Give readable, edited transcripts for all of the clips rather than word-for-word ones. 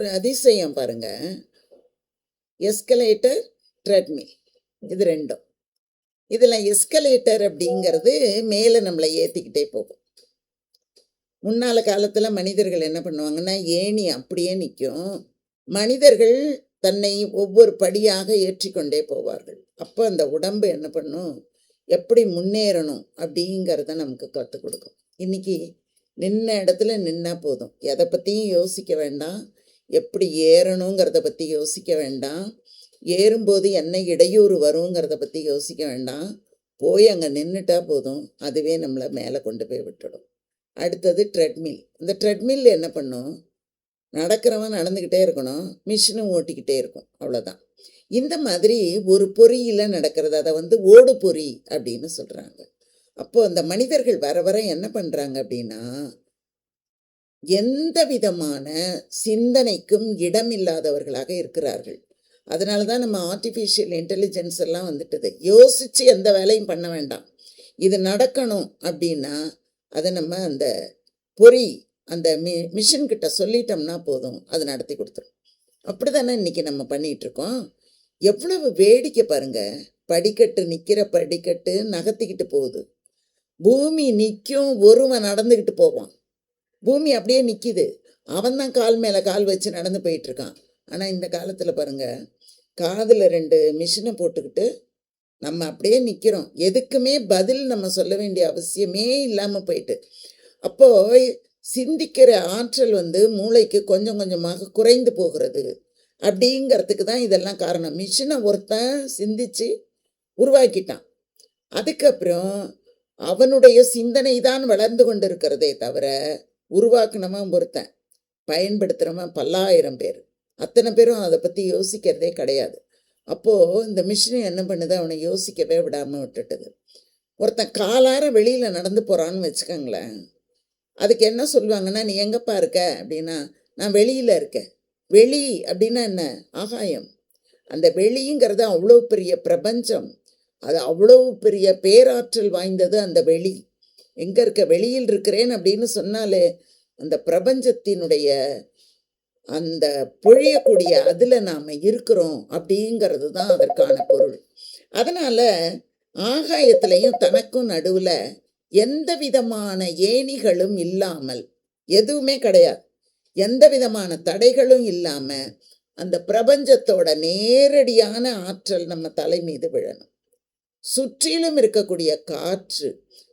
ஒரு அதிசயம் பாருங்க. எஸ்கலேட்டர், ட்ரெட்மில் இது 2ம். இதில் எஸ்கலேட்டர் அப்படிங்கிறது மேலே நம்மளை ஏற்றிக்கிட்டே போகும். முன்னால காலத்தில் மனிதர்கள் என்ன பண்ணுவாங்கன்னா, ஏணி அப்படியே நிற்கும். மனிதர்கள் தன்னை ஒவ்வொரு படியாக ஏற்றிக்கொண்டே போவார்கள். அப்போ அந்த உடம்பு என்ன பண்ணும், எப்படி முன்னேறணும் அப்படிங்கிறத நமக்கு கற்றுக் கொடுக்கும். இன்னைக்கு நின்ன இடத்துல நின்னா போதும். எதை பற்றியும் யோசிக்க வேண்டாம். எப்படி ஏறணுங்கிறத பற்றி யோசிக்க வேண்டாம். ஏறும்போது என்ன இடையூறு வருங்கிறத பற்றி யோசிக்க வேண்டாம். போய் அங்கே நின்றுட்டா போதும், அதுவே நம்மளை மேலே கொண்டு போய் விட்டுடும். அடுத்தது ட்ரெட்மில். இந்த ட்ரெட்மில் என்ன பண்ணும், நடக்கிறவன் நடந்துக்கிட்டே இருக்கணும், மிஷினும் ஓட்டிக்கிட்டே இருக்கும், அவ்வளோதான். இந்த மாதிரி ஒரு பொறியில் நடக்கிறது, அதை ஓடு பொறி அப்படின்னு சொல்கிறாங்க. அப்போது அந்த மனிதர்கள் வர வர என்ன பண்ணுறாங்க அப்படின்னா, எந்த விதமான சிந்தனைக்கும் இடமில்லாதவர்களாக இருக்கிறார்கள். அதனால தான் நம்ம ஆர்டிஃபிஷியல் இன்டெலிஜென்ஸ் எல்லாம் வந்துட்டது. யோசித்து எந்த வேலையும் பண்ண வேண்டாம். இது நடக்கணும் அப்படின்னா அதை நம்ம அந்த பொறி அந்த மிஷின்கிட்ட சொல்லிட்டோம்னா போதும், அது நடத்தி கொடுத்துரும். அப்படி தானே இன்றைக்கி நம்ம பண்ணிகிட்ருக்கோம். எவ்வளவு வேடிக்கை பாருங்கள். படிக்கட்டு நிற்கிற படிக்கட்டு நகர்த்திக்கிட்டு போகுது. பூமி நிற்கும், ஒருவன் நடந்துக்கிட்டு போவான். பூமி அப்படியே நிற்கிது, அவன் தான் கால் மேலே கால் வச்சு நடந்து போயிட்டுருக்கான். ஆனால் இந்த காலத்தில் பாருங்கள், காதில் 2 மிஷினை போட்டுக்கிட்டு நம்ம அப்படியே நிற்கிறோம். எதுக்குமே பதில் நம்ம சொல்ல வேண்டிய அவசியமே இல்லாமல் போயிட்டு. அப்போது சிந்திக்கிற ஆற்றல் மூளைக்கு கொஞ்சம் கொஞ்சமாக குறைந்து போகிறது. அப்படிங்கிறதுக்கு தான் இதெல்லாம் காரணம். மிஷினை ஒருத்தன் சிந்திச்சு உருவாக்கிட்டான். அதுக்கப்புறம் அவனுடைய சிந்தனை தான் வளர்ந்து கொண்டு இருக்கிறதே தவிர, உருவாக்குனவன் ஒருத்தன், பயன்படுத்துகிறவன் பல்லாயிரம் பேர். அத்தனை பேரும் அதை பற்றி யோசிக்கிறதே கிடையாது. அப்போது இந்த மிஷினை என்ன பண்ணுது, அவனை யோசிக்கவே விடாமல் விட்டுட்டுது. ஒருத்தன் காலார வெளியில் நடந்து போகிறான்னு வச்சுக்கோங்களேன், அதுக்கு என்ன சொல்லுவாங்கன்னா, நீ எங்கப்பா இருக்க அப்படின்னா, நான் வெளியில் இருக்கேன். வெளி அப்படின்னா என்ன, ஆகாயம். அந்த வெளிங்கிறது அவ்வளோ பெரிய பிரபஞ்சம், அது அவ்வளோ பெரிய பேராற்றல் வாய்ந்தது அந்த வெளி. எங்கே இருக்க, வெளியில் இருக்கிறேன் அப்படின்னு சொன்னாலே அந்த பிரபஞ்சத்தினுடைய அந்த பொழியக்கூடிய அதில் நாம் இருக்கிறோம் அப்படிங்கிறது தான் அதற்கான பொருள். அதனால் ஆகாயத்திலையும் தனக்கும் நடுவில் எந்த விதமான ஏணிகளும் இல்லாமல், எதுவுமே கிடையாது, எந்த விதமான தடைகளும் இல்லாமல் அந்த பிரபஞ்சத்தோட நேரடியான ஆற்றல் நம்ம தலை மீது விழணும். சுற்றிலும் இருக்கக்கூடிய காற்று,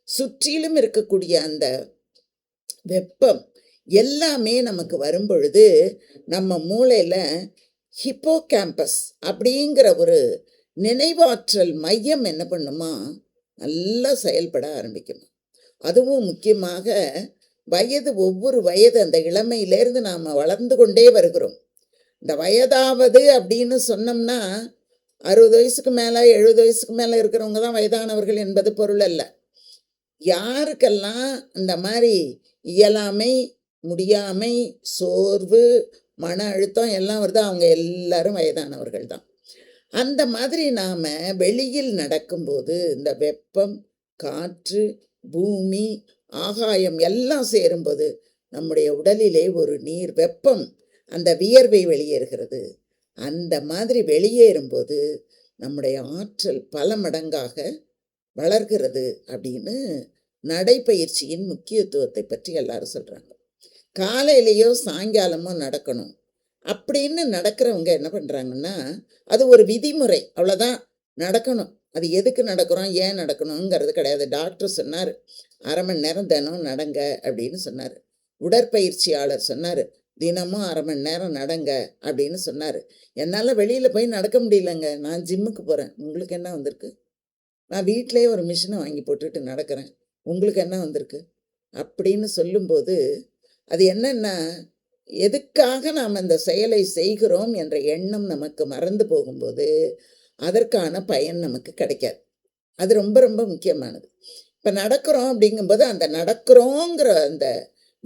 சுற்றிலும் இருக்கக்கூடிய அந்த வெப்பம் எல்லாமே நமக்கு வரும்பொழுது நம்ம மூளையில் ஹிப்போகேம்பஸ் அப்படிங்கிற ஒரு நினைவாற்றல் மையம் என்ன பண்ணுமா, நல்லா செயல்பட ஆரம்பிக்கணும். அதுவும் முக்கியமாக ஒவ்வொரு வயது, அந்த இளமையிலேருந்து நாம் வளர்ந்து கொண்டே வருகிறோம். இந்த வயதாவது அப்படின்னு சொன்னோம்னா 60 வயசுக்கு மேலே 70 வயசுக்கு மேலே இருக்கிறவங்க தான் வயதானவர்கள் என்பது பொருள் அல்ல. யாருக்கெல்லாம் இந்த மாதிரி இயலாமை, முடியாமை, சோர்வு, மன அழுத்தம் எல்லாம் வருதோ அவங்க எல்லாரும் வயதானவர்கள் தான். அந்த மாதிரி நாம் வெளியில் நடக்கும்போது இந்த வெப்பம், காற்று, பூமி, ஆகாயம் எல்லாம் சேரும்போது நம்முடைய உடலிலே ஒரு நீர் வெப்பம், அந்த வியர்வை வெளியேறுகிறது. அந்த மாதிரி வெளியேறும்போது நம்முடைய ஆற்றல் பல மடங்காக வளர்கிறது அப்படின்னு நடைப்பயிற்சியின் முக்கியத்துவத்தை பற்றி எல்லாரும் சொல்கிறாங்க. காலையிலேயோ சாயங்காலமோ நடக்கணும் அப்படின்னு நடக்கிறவங்க என்ன பண்ணுறாங்கன்னா, அது ஒரு விதிமுறை, அவ்வளோதான், நடக்கணும். அது எதுக்கு நடக்கிறோம், ஏன் நடக்கணுங்கிறது கிடையாது. டாக்டர் சொன்னார் 1/2 மணி நேரம் தினம் நடங்க அப்படின்னு சொன்னார். உடற்பயிற்சியாளர் சொன்னார் தினமும் 1/2 மணி நேரம் நடங்க அப்படின்னு சொன்னார். என்னால் வெளியில் போய் நடக்க முடியலங்க, நான் ஜிம்முக்கு போகிறேன். உங்களுக்கு என்ன வந்திருக்கு? நான் வீட்டிலேயே ஒரு மிஷினை வாங்கி போட்டுட்டு நடக்கிறேன், உங்களுக்கு என்ன வந்திருக்கு அப்படின்னு சொல்லும்போது, அது என்னென்னா, எதுக்காக நாம் அந்த செயலை செய்கிறோம் என்ற எண்ணம் நமக்கு மறந்து போகும்போது அதற்கான பயன் நமக்கு கிடைக்காது. அது ரொம்ப ரொம்ப முக்கியமானது. இப்போ நடக்கிறோம் அப்படிங்கும்போது அந்த நடக்கிறோங்கிற அந்த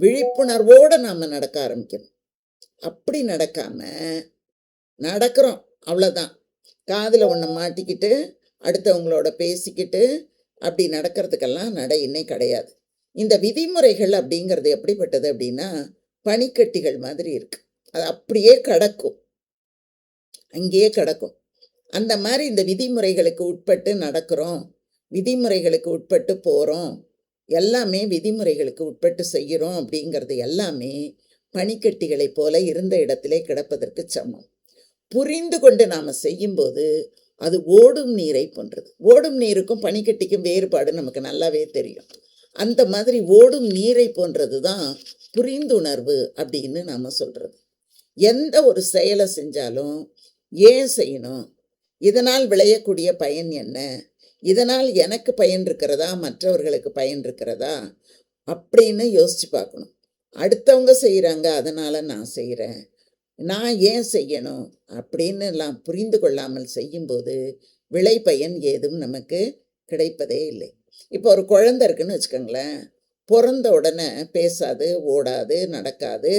விழிப்புணர்வோடு நாம் நடக்க ஆரம்பிக்கணும். அப்படி நடக்காமல் நடக்கிறோம் அவ்வளோதான், காதில் ஒன்று மாட்டிக்கிட்டு அடுத்தவங்களோட பேசிக்கிட்டு அப்படி நடக்கிறதுக்கெல்லாம் நடையினே கிடையாது. இந்த விதிமுறைகள் அப்படிங்கிறது எப்படிப்பட்டது அப்படின்னா, பனிக்கட்டிகள் மாதிரி இருக்குது. அது அப்படியே கடக்கும், அங்கேயே கடக்கும். அந்த மாதிரி இந்த விதிமுறைகளுக்கு உட்பட்டு நடக்கிறோம், விதிமுறைகளுக்கு உட்பட்டு போகிறோம், எல்லாமே விதிமுறைகளுக்கு உட்பட்டு செய்கிறோம் அப்படிங்கிறது எல்லாமே பனிக்கட்டிகளைப் போல இருந்த இடத்திலே கிடப்பதற்கு சமம். புரிந்து கொண்டு நாம் செய்யும்போது அது ஓடும் நீரை போன்றது. ஓடும் நீருக்கும் பனிக்கட்டிக்கும் வேறுபாடு நமக்கு நல்லாவே தெரியும். அந்த மாதிரி ஓடும் நீரை போன்றது தான் புரிந்துணர்வு அப்படின்னு நாம் சொல்கிறது. எந்த ஒரு செயலை செஞ்சாலும் ஏன் செய்யணும், இதனால் விளையக்கூடிய பயன் என்ன, இதனால் எனக்கு பயன் இருக்கிறதா மற்றவர்களுக்கு பயன் இருக்கிறதா அப்படின்னு யோசித்து பார்க்கணும். அடுத்தவங்க செய்கிறாங்க அதனால் நான் செய்கிறேன், நான் ஏன் செய்யணும் அப்படின்னு எல்லாம் புரிந்து கொள்ளாமல் செய்யும்போது விளை பயன் ஏதும் நமக்கு கிடைப்பதே இல்லை. இப்போ ஒரு குழந்தை இருக்குன்னு வச்சுக்கோங்களேன், பிறந்த உடனே பேசாது, ஓடாது, நடக்காது.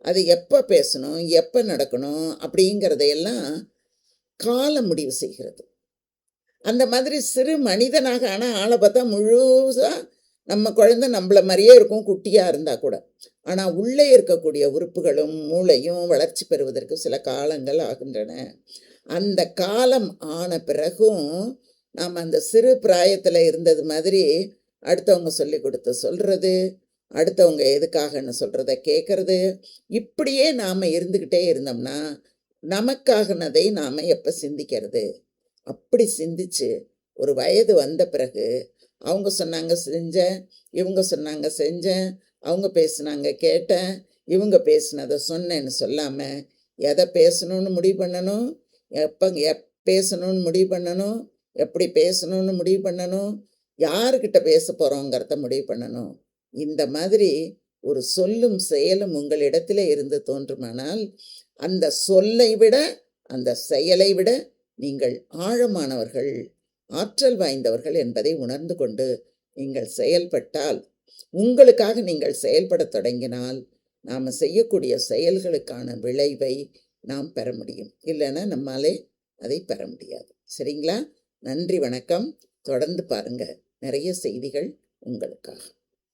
அது எப்போ பேசணும், எப்போ நடக்கணும் அப்படிங்கிறதையெல்லாம் காலம் முடிவு செய்கிறது. அந்த மாதிரி சிறு மனிதனாக, ஆனால் ஆளை பார்த்தா முழுசாக நம்ம குழந்தை நம்மள மாதிரியே இருக்கும், குட்டியாக இருந்தால் கூட. ஆனால் உள்ளே இருக்கக்கூடிய உறுப்புகளும் மூளையும் வளர்ச்சி பெறுவதற்கு சில காலங்கள் ஆகின்றன. அந்த காலம் ஆன பிறகும் நாம் அந்த சிறு பிராயத்தில் இருந்தது மாதிரி அடுத்தவங்க சொல்லி கொடுத்து சொல்கிறது, அடுத்தவங்க எதுக்காகன்னு சொல்கிறத கேட்குறது, இப்படியே நாம் இருந்துக்கிட்டே இருந்தோம்னா நமக்காகனதை நாம் எப்போ சிந்திக்கிறது? அப்படி சிந்திச்சு ஒரு வயது வந்த பிறகு அவங்க சொன்னாங்க செஞ்சேன், இவங்க சொன்னாங்க செஞ்சேன், அவங்க பேசுனாங்க கேட்டேன், இவங்க பேசுனதை சொன்னேன்னு சொல்லாமல் எதை பேசணும்னு முடிவு பண்ணணும், எப்போ பேசணும்னு முடிவு பண்ணணும், எப்படி பேசணும்னு முடிவு பண்ணணும், யாருக்கிட்ட பேச போகிறோங்கிறத முடிவு பண்ணணும். இந்த மாதிரி ஒரு சொல்லும் செயலும் உங்களிடத்தில் இருந்து தோன்றுமானால் அந்த சொல்லை விட அந்த செயலை விட நீங்கள் ஆழமானவர்கள், ஆற்றல் வாய்ந்தவர்கள் என்பதை உணர்ந்து கொண்டு நீங்கள் செயல்பட்டால், உங்களுக்காக நீங்கள் செயல்பட தொடங்கினால் நாம் செய்யக்கூடிய செயல்களுக்கான விளைவை நாம் பெற முடியும். இல்லைன்னா நம்மாலே அதை பெற முடியாது. சரிங்களா? நன்றி, வணக்கம். தொடர்ந்து பாருங்கள், நிறைய செய்திகள் உங்களுக்காக.